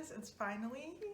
guys, it's finally here.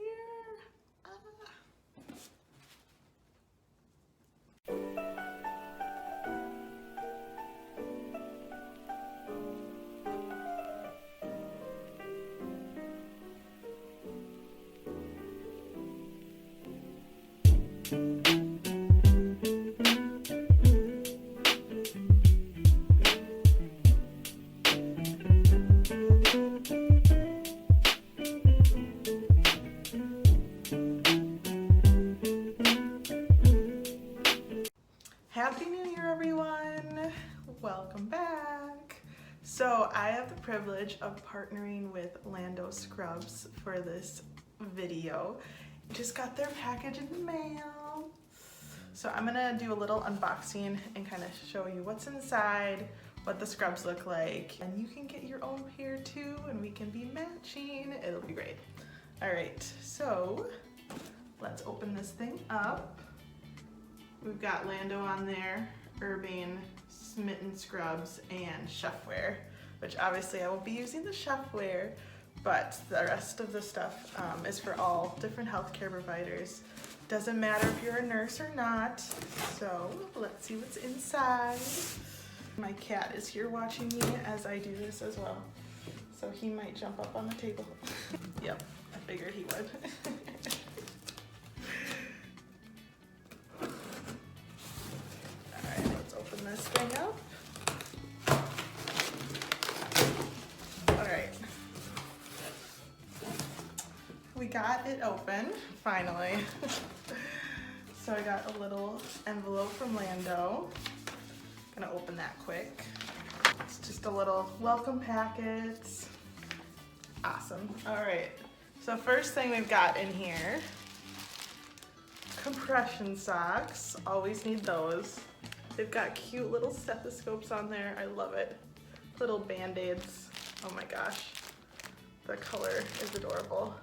Happy New Year, everyone! Welcome back! So I have the privilege of partnering with Landau Scrubs for this video. Just got their package in the mail. So I'm gonna do a little unboxing and kind of show you what's inside, what the scrubs look like, and you can get your own pair too, and we can be matching. It'll be great. All right, so let's open this thing up. We've got Landau on there, Urbane, Smitten Scrubs, and Chefware, which obviously I won't be using the Chefware, but the rest of the stuff is for all different healthcare providers. Doesn't matter if you're a nurse or not. So let's see what's inside. My cat is here watching me as I do this as well. So he might jump up on the table. Yep, I figured he would. This thing up. All right, we got it open finally. So I got a little envelope from Landau. Gonna open that quick. It's just a little welcome packet. Awesome. All right, so first thing we've got in here, compression socks. Always need those. They've got cute little stethoscopes on there. I love it. Little band-aids. Oh my gosh. The color is adorable.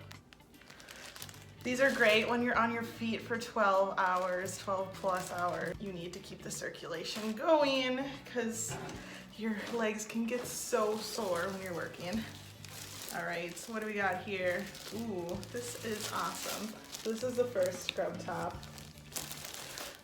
These are great when you're on your feet for 12 hours, 12 plus hours. You need to keep the circulation going because your legs can get so sore when you're working. All right, so what do we got here? Ooh, this is awesome. This is the first scrub top.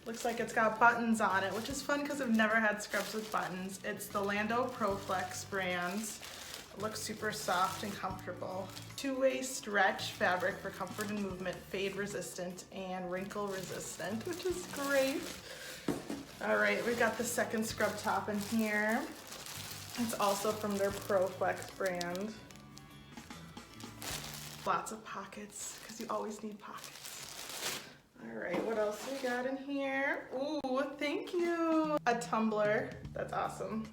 Looks like it's got buttons on it, which is fun because I've never had scrubs with buttons. It's the Landau ProFlex brand. It looks super soft and comfortable. Two-way stretch fabric for comfort and movement, fade resistant and wrinkle resistant, which is great. All right, we've got the second scrub top in here. It's also from their ProFlex brand. Lots of pockets, because you always need pockets. All right, what else we got in here? Ooh, thank you. A tumbler, that's awesome.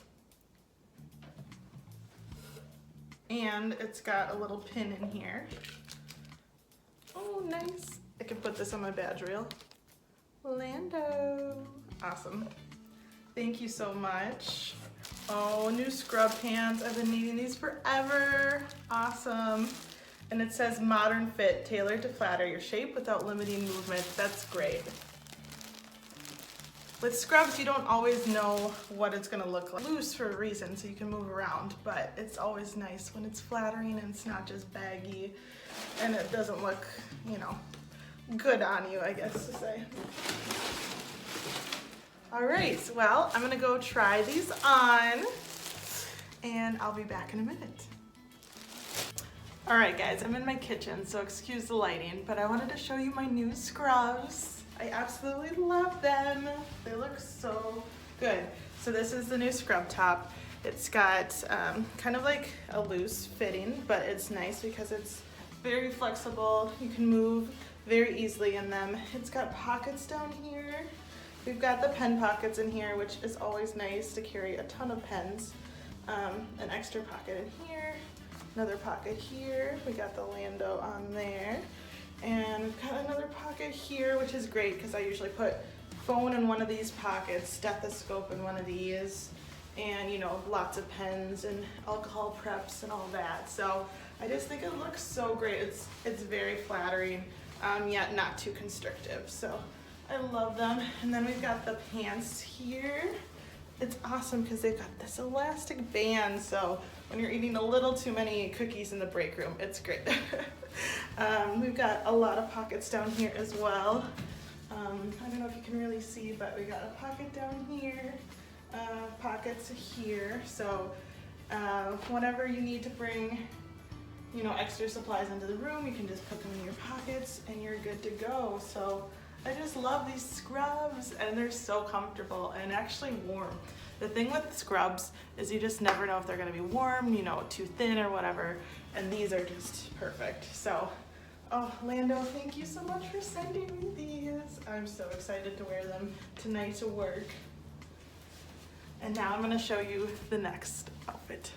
And it's got a little pin in here. Oh, nice. I can put this on my badge reel. Landau, awesome. Thank you so much. Oh, new scrub pants. I've been needing these forever. Awesome. And it says modern fit, tailored to flatter your shape without limiting movement. That's great. With scrubs, you don't always know what it's gonna look like. Loose for a reason, so you can move around, but it's always nice when it's flattering and it's not just baggy and it doesn't look, you know, good on you, I guess to say. All right, well, I'm gonna go try these on and I'll be back in a minute. All right, guys, I'm in my kitchen, so excuse the lighting, but I wanted to show you my new scrubs. I absolutely love them. They look so good. So this is the new scrub top. It's got kind of like a loose fitting, but it's nice because it's very flexible. You can move very easily in them. It's got pockets down here. We've got the pen pockets in here, which is always nice to carry a ton of pens. An extra pocket in here. Another pocket here. We got the Landau on there. And we've got another pocket here, which is great because I usually put phone in one of these pockets, stethoscope in one of these, and you know, lots of pens and alcohol preps and all that. So I just think it looks so great. It's very flattering, yet not too constrictive. So I love them. And then we've got the pants here. it's awesome because they've got this elastic band, so when you're eating a little too many cookies in the break room, it's great. We've got a lot of pockets down here as well. I don't know if you can really see, but we got a pocket down here, pockets here, so whenever you need to bring, you know, extra supplies into the room, you can just put them in your pockets and you're good to go. So I just love these scrubs, and they're so comfortable and actually warm. The thing with scrubs is you just never know if they're gonna be warm, you know, too thin or whatever, and these are just perfect. So, oh, Landau, thank you so much for sending me these. I'm so excited to wear them tonight to work. And now I'm gonna show you the next outfit.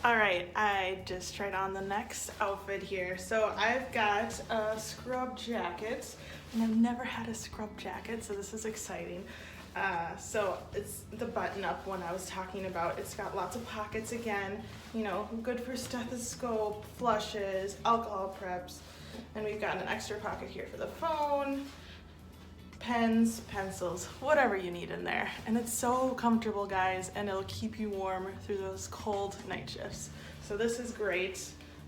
All right, I just tried on the next outfit here. So I've got a scrub jacket, and I've never had a scrub jacket, so this is exciting. So it's the button-up one I was talking about. It's got lots of pockets again, you know, good for stethoscope, flushes, alcohol preps, and we've got an extra pocket here for the phone, pens, pencils, whatever you need in there. And it's so comfortable, guys, and it'll keep you warm through those cold night shifts. So this is great.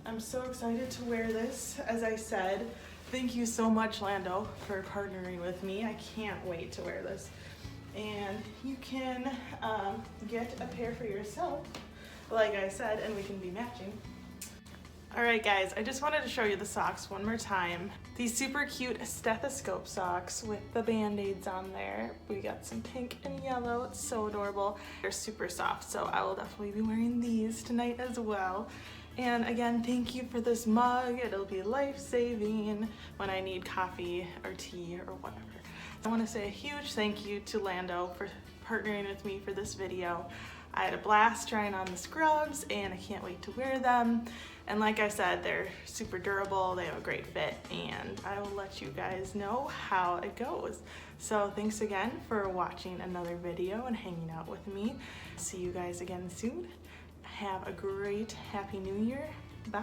I'm so excited to wear this. As I said, thank you so much, Landau, for partnering with me. I can't wait to wear this. And you can get a pair for yourself, like I said, and we can be matching. All right, guys, I just wanted to show you the socks one more time. These super cute stethoscope socks with the band-aids on there. We got some pink and yellow. It's so adorable. They're super soft, so I will definitely be wearing these tonight as well. And again, thank you for this mug. It'll be life-saving when I need coffee or tea or whatever. I want to say a huge thank you to Landau for partnering with me for this video. I had a blast trying on the scrubs, and I can't wait to wear them. And like I said, they're super durable, they have a great fit, and I will let you guys know how it goes. So thanks again for watching another video and hanging out with me. See you guys again soon. Have a great Happy New Year. Bye.